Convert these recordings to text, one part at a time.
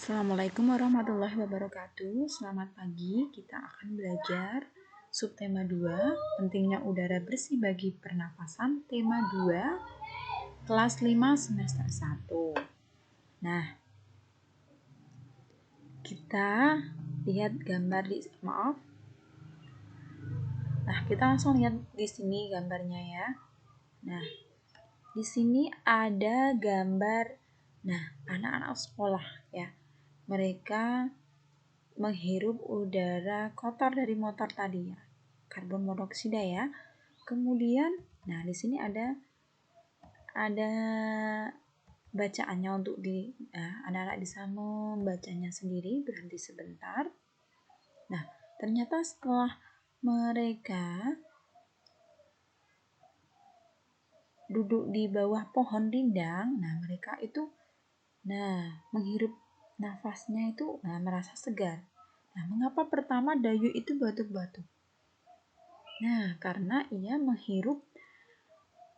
Assalamualaikum warahmatullahi wabarakatuh. Selamat pagi, kita akan belajar subtema 2, pentingnya udara bersih bagi pernafasan, tema 2, kelas 5 semester 1. Nah, kita lihat gambar kita langsung lihat di sini gambarnya ya. Nah, di sini ada gambar anak-anak sekolah ya. Mereka menghirup udara kotor dari motor tadi ya, karbon monoksida ya. Kemudian, di sini ada bacaannya untuk anak-anak bisa membacanya sendiri. Berhenti sebentar. Nah, ternyata setelah mereka duduk di bawah pohon rindang, mereka itu menghirup nafasnya itu merasa segar. Mengapa pertama Dayu itu batuk-batuk? Karena ia menghirup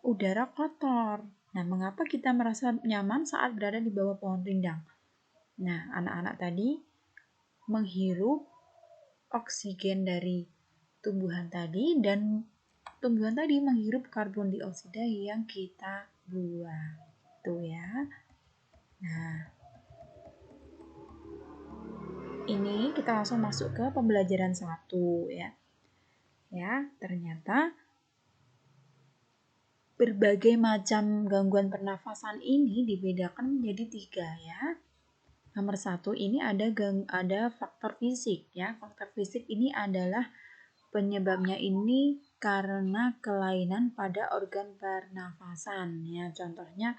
udara kotor. Mengapa kita merasa nyaman saat berada di bawah pohon rindang? Anak-anak tadi menghirup oksigen dari tumbuhan tadi, dan tumbuhan tadi menghirup karbon dioksida yang kita buang. Tuh ya. Ini kita langsung masuk ke pembelajaran 1 ya. Ternyata berbagai macam gangguan pernafasan ini dibedakan menjadi 3 ya. Nomor 1 ini ada faktor fisik ya. Faktor fisik ini adalah penyebabnya ini karena kelainan pada organ pernafasan ya. Contohnya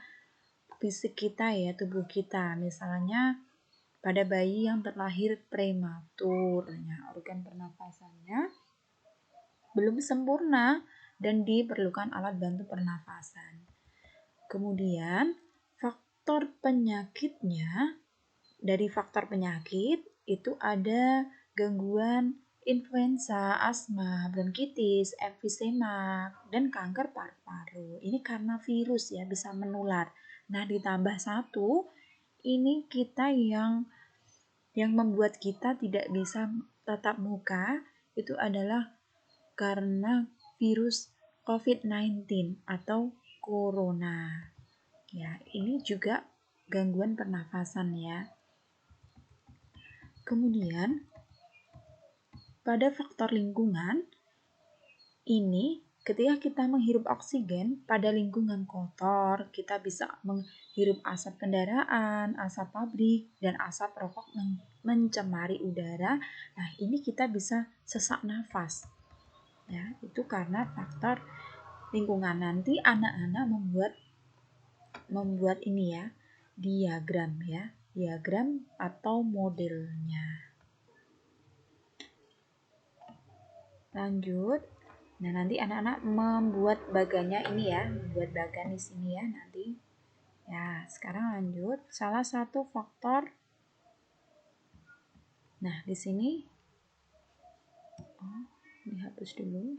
fisik kita ya, tubuh kita. Misalnya pada bayi yang terlahir prematur ya, organ pernafasannya belum sempurna dan diperlukan alat bantu pernafasan. Kemudian faktor penyakitnya, dari faktor penyakit itu ada gangguan influenza, asma, bronkitis, emfisema, dan kanker paru-paru. Ini karena virus ya, bisa menular. Ditambah 1, ini kita yang membuat kita tidak bisa tatap muka itu adalah karena virus COVID-19 atau corona. Ya, ini juga gangguan pernafasan ya. Kemudian pada faktor lingkungan ini, ketika kita menghirup oksigen pada lingkungan kotor, kita bisa menghirup asap kendaraan, asap pabrik, dan asap rokok mencemari udara. Ini kita bisa sesak nafas. Ya, itu karena faktor lingkungan. Nanti anak-anak membuat ini ya, diagram atau modelnya. Lanjut. Nanti anak-anak membuat bagannya ini ya, membuat bagan di sini ya nanti. Ya, sekarang lanjut. Salah satu faktor. Di sini dihapus dulu.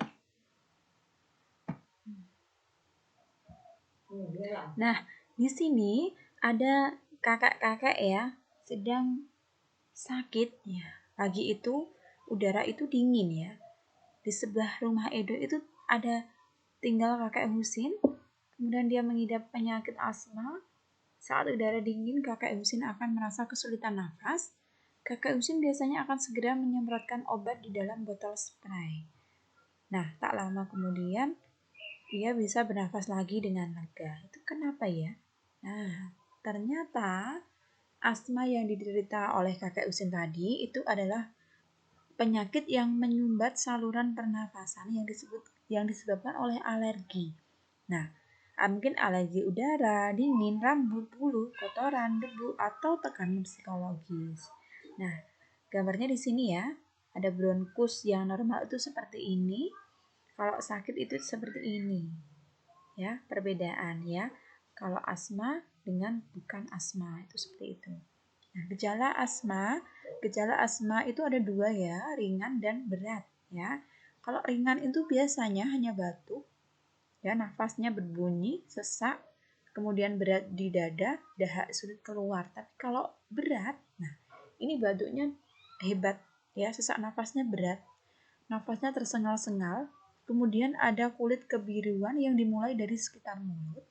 Di sini ada kakek-kakek ya, sedang sakit ya. Pagi itu udara itu dingin ya. Di sebelah rumah Edo itu ada tinggal kakek Husin. Kemudian dia mengidap penyakit asma. Saat udara dingin, kakek Husin akan merasa kesulitan nafas. Kakek Husin biasanya akan segera menyemprotkan obat di dalam botol spray. Tak lama kemudian ia bisa bernafas lagi dengan lega. Itu kenapa ya? Ternyata asma yang diderita oleh kakek Husin tadi itu adalah penyakit yang menyumbat saluran pernafasan yang disebabkan oleh alergi. Mungkin alergi udara, dingin, rambut, bulu, kotoran, debu, atau tekanan psikologis. Gambarnya di sini ya, ada bronkus yang normal itu seperti ini. Kalau sakit itu seperti ini. Ya, perbedaan ya. Kalau asma dengan bukan asma itu seperti itu. Gejala asma itu ada 2 ya, ringan dan berat ya. Kalau ringan itu biasanya hanya batuk ya, nafasnya berbunyi, sesak, kemudian berat di dada, dahak sulit keluar. Tapi kalau berat, batuknya hebat ya, sesak nafasnya berat, nafasnya tersengal-sengal, kemudian ada kulit kebiruan yang dimulai dari sekitar mulut.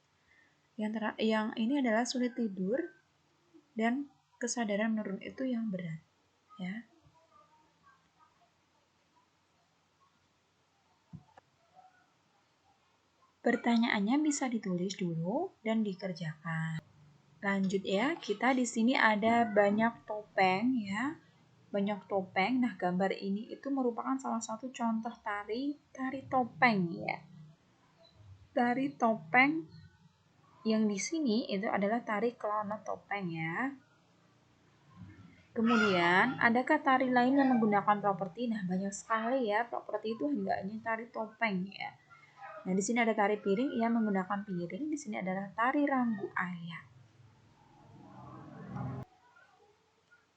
Yang ini adalah sulit tidur dan kesadaran menurun, itu yang berat ya. Pertanyaannya bisa ditulis dulu dan dikerjakan. Lanjut ya, kita di sini ada banyak topeng ya. Banyak topeng. Nah, gambar ini itu merupakan salah satu contoh tari topeng ya. Tari topeng yang di sini itu adalah tari kelana topeng ya. Kemudian, adakah tari lain yang menggunakan properti? Nah, banyak sekali ya. Properti itu enggak hanya tari topeng ya. Nah, di sini ada tari piring yang menggunakan piring. Di sini adalah tari ranggu ayam.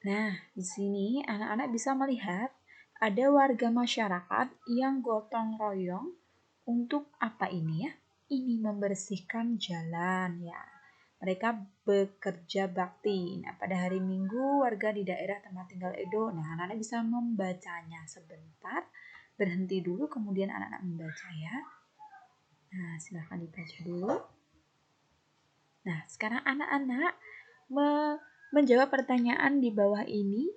Nah, di sini anak-anak bisa melihat ada warga masyarakat yang gotong royong untuk apa ini ya? Ini membersihkan jalan ya. Mereka bekerja bakti. Nah, pada hari Minggu warga di daerah tempat tinggal Edo, nah anak-anak bisa membacanya sebentar, berhenti dulu, kemudian anak-anak membaca ya. Nah, silahkan dibaca dulu. Nah, sekarang anak-anak menjawab pertanyaan di bawah ini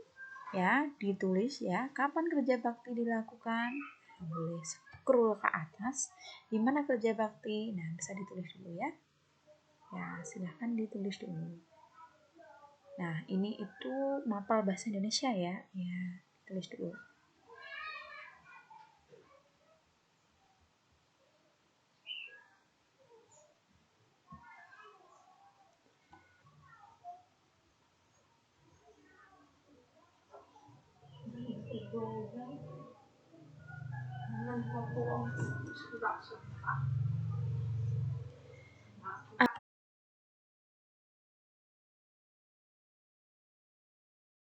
ya, ditulis ya, kapan kerja bakti dilakukan? Nah, boleh scroll ke atas. Di mana kerja bakti? Nah, bisa ditulis dulu ya. Ya, silahkan ditulis dulu. Nah, ini itu mapel bahasa Indonesia ya. Ya, tulis dulu.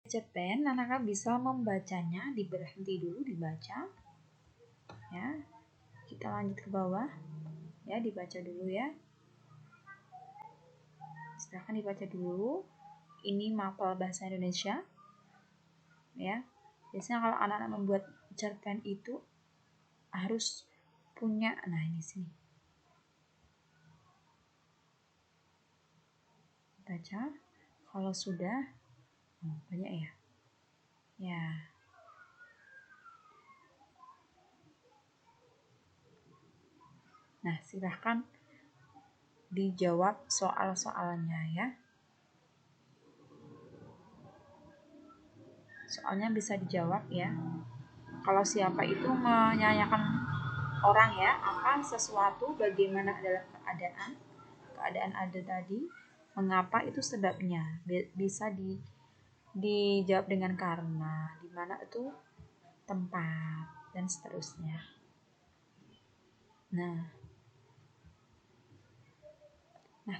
Cerpen, anak-anak bisa membacanya, diberhenti dulu dibaca. Ya, kita lanjut ke bawah. Ya, dibaca dulu ya. Silahkan dibaca dulu. Ini mapel bahasa Indonesia. Ya, biasanya kalau anak-anak membuat cerpen itu harus punya, nah ini sini. Baca. Kalau sudah, banyak ya. Ya. Nah, silahkan dijawab soal-soalnya ya. Soalnya bisa dijawab ya. Kalau siapa itu menyanyikan orang ya, apa sesuatu, bagaimana adalah keadaan ada tadi, mengapa itu sebabnya, bisa dijawab dengan karena, di mana itu tempat, dan seterusnya. Nah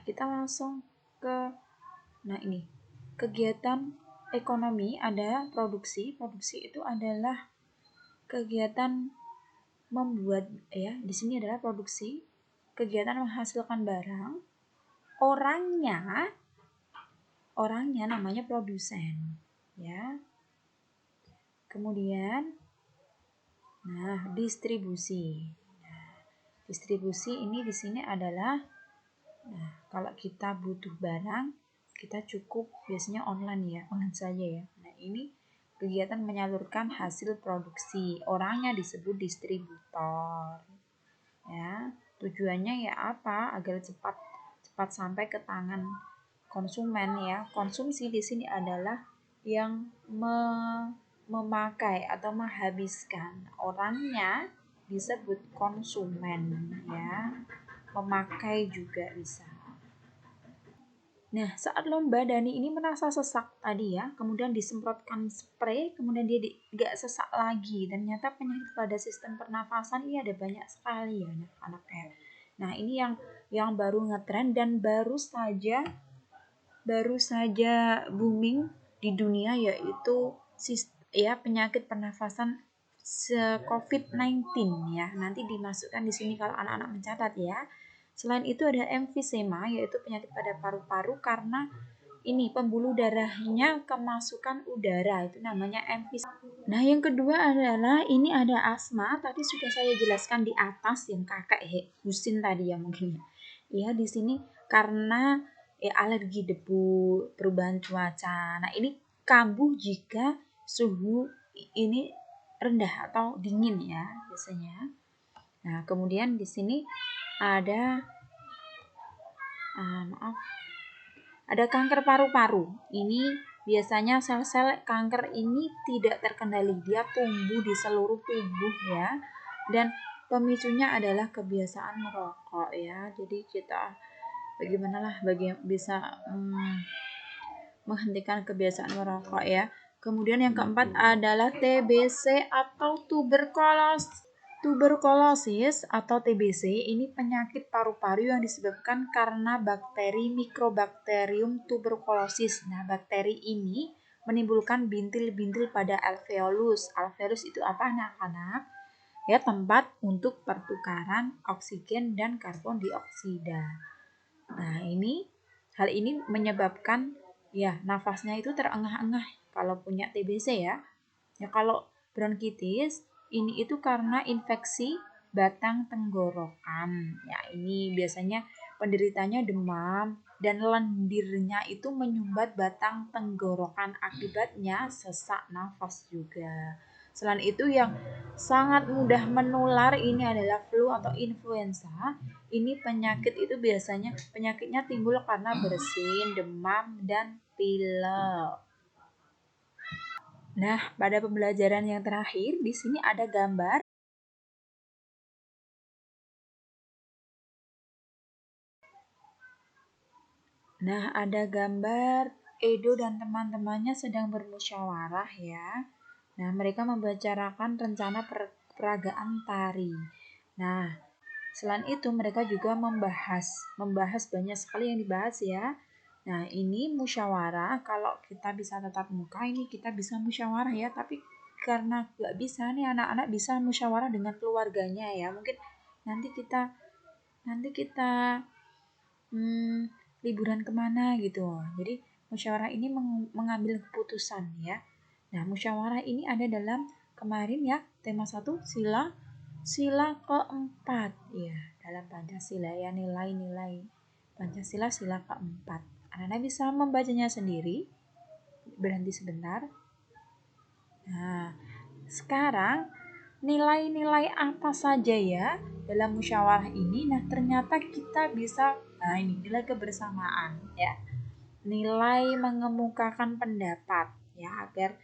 kita langsung ke ini kegiatan ekonomi. Ada produksi itu adalah kegiatan membuat ya, di sini adalah produksi, kegiatan menghasilkan barang, orangnya namanya produsen ya. Kemudian distribusi. Distribusi ini di sini adalah kalau kita butuh barang, kita cukup biasanya online saja ya. Nah, ini kegiatan menyalurkan hasil produksi, orangnya disebut distributor. Ya, tujuannya ya apa? Agar cepat sampai ke tangan konsumen ya. Konsumsi di sini adalah yang memakai atau menghabiskan. Orangnya disebut konsumen ya. Memakai juga bisa. Nah, saat lomba Dani ini merasa sesak tadi ya, kemudian disemprotkan spray, kemudian dia gak sesak lagi. Dan ternyata penyakit pada sistem pernafasan ini ada banyak sekali ya anak-anaknya. Nah, ini yang baru ngetren dan baru saja booming di dunia, yaitu penyakit pernafasan COVID-19 ya. Nanti dimasukkan di sini kalau anak-anak mencatat ya. Selain itu ada emfisema, yaitu penyakit pada paru-paru karena ini pembuluh darahnya kemasukan udara, itu namanya emfisema. Nah, yang kedua adalah ini ada asma. Tadi sudah saya jelaskan di atas yang kakak Husin tadi ya mungkin. Ya, di sini karena alergi debu, perubahan cuaca. Nah, ini kambuh jika suhu ini rendah atau dingin ya biasanya. Nah, kemudian di sini ada ada kanker paru-paru. Ini biasanya sel-sel kanker ini tidak terkendali. Dia tumbuh di seluruh tubuh ya. Dan pemicunya adalah kebiasaan merokok ya. Jadi kita bisa menghentikan kebiasaan merokok ya. Kemudian yang keempat adalah TBC atau tuberkulosis atau TBC. Ini penyakit paru-paru yang disebabkan karena bakteri Mycobacterium tuberculosis. Nah, bakteri ini menimbulkan bintil-bintil pada alveolus. Alveolus itu apa anak-anak? Ya, tempat untuk pertukaran oksigen dan karbon dioksida. Nah, hal ini menyebabkan ya nafasnya itu terengah-engah kalau punya TBC ya. Ya, kalau bronkitis ini itu karena infeksi batang tenggorokan. Ya, ini biasanya penderitanya demam dan lendirnya itu menyumbat batang tenggorokan, akibatnya sesak nafas juga. Selain itu yang sangat mudah menular ini adalah flu atau influenza. Ini penyakitnya timbul karena bersin, demam, dan pilek. Nah, pada pembelajaran yang terakhir di sini ada gambar. Nah, ada gambar Edo dan teman-temannya sedang bermusyawarah ya. Nah, mereka membicarakan rencana peragaan tari. Nah, selain itu mereka juga membahas banyak sekali yang dibahas ya. Nah, ini musyawarah. Kalau kita bisa tatap muka, ini kita bisa musyawarah ya. Tapi karena nggak bisa nih, anak-anak bisa musyawarah dengan keluarganya ya. Mungkin nanti kita liburan kemana gitu. Jadi musyawarah ini mengambil keputusan ya. Nah, musyawarah ini ada dalam kemarin ya, tema 1 sila keempat ya, dalam Pancasila ya, nilai-nilai Pancasila sila keempat. Anak-anak bisa membacanya sendiri. Berhenti sebentar. Nah, sekarang nilai-nilai apa saja ya dalam musyawarah ini? Nah, ternyata kita bisa ini nilai kebersamaan ya. Nilai mengemukakan pendapat ya agar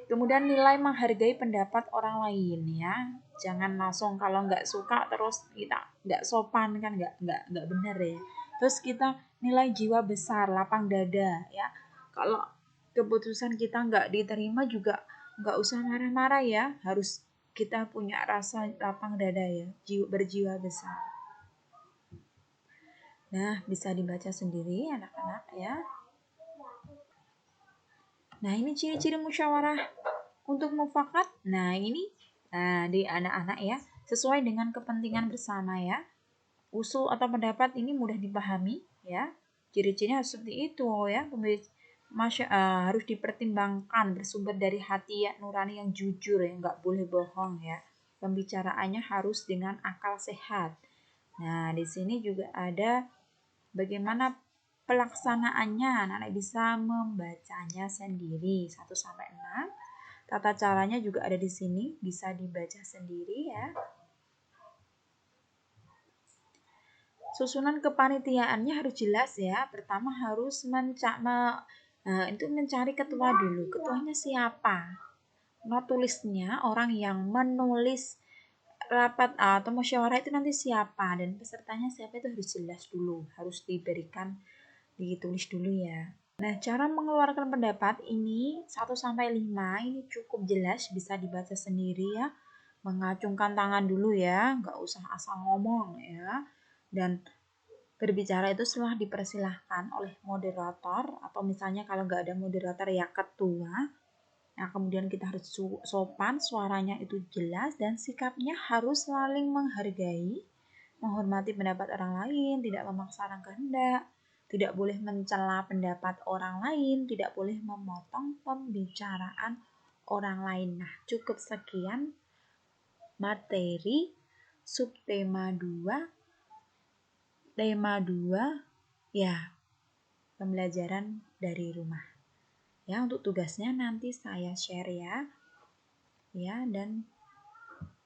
kemudian nilai menghargai pendapat orang lain ya. Jangan langsung kalau nggak suka terus kita nggak sopan kan, nggak benar ya. Terus kita nilai jiwa besar, lapang dada ya. Kalau keputusan kita nggak diterima juga nggak usah marah-marah ya. Harus kita punya rasa lapang dada ya, berjiwa besar. Nah, bisa dibaca sendiri anak-anak ya. Nah, ini ciri-ciri musyawarah untuk mufakat. Nah, ini di anak-anak ya, sesuai dengan kepentingan bersama ya. Usul atau pendapat ini mudah dipahami ya. Ciri-cirinya seperti itu ya. Harus dipertimbangkan, bersumber dari hati ya, nurani yang jujur ya, nggak boleh bohong ya. Pembicaraannya harus dengan akal sehat. Nah, di sini juga ada bagaimana pelaksanaannya. Anak-anak bisa membacanya sendiri 1 sampai 6. Tata caranya juga ada di sini, bisa dibaca sendiri ya. Susunan kepanitiaannya harus jelas ya. Pertama harus mencari ketua dulu. Ketuanya siapa? Tulisnya orang yang menulis rapat atau musyawarah itu nanti siapa, dan pesertanya siapa itu harus jelas dulu, harus ditulis dulu ya. Nah, cara mengeluarkan pendapat ini 1 sampai 5 ini cukup jelas, bisa dibaca sendiri ya. Mengacungkan tangan dulu ya, nggak usah asal ngomong ya. Dan berbicara itu setelah dipersilahkan oleh moderator, atau misalnya kalau nggak ada moderator ya ketua. Nah, kemudian kita harus sopan, suaranya itu jelas, dan sikapnya harus saling menghargai, menghormati pendapat orang lain, tidak memaksa orang kehendak, tidak boleh mencela pendapat orang lain, tidak boleh memotong pembicaraan orang lain. Nah, cukup sekian materi subtema 2, tema 2, ya, pembelajaran dari rumah. Ya, untuk tugasnya nanti saya share ya. Ya, dan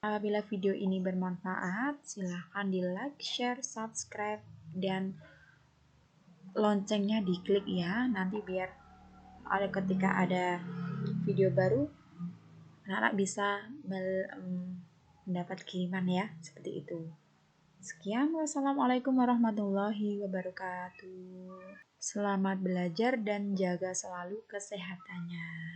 apabila video ini bermanfaat, silahkan di like, share, subscribe, dan loncengnya diklik ya. Nanti biar ketika ada video baru, anak-anak bisa mendapat kiriman ya, seperti itu. Sekian, wassalamualaikum warahmatullahi wabarakatuh. Selamat belajar dan jaga selalu kesehatannya.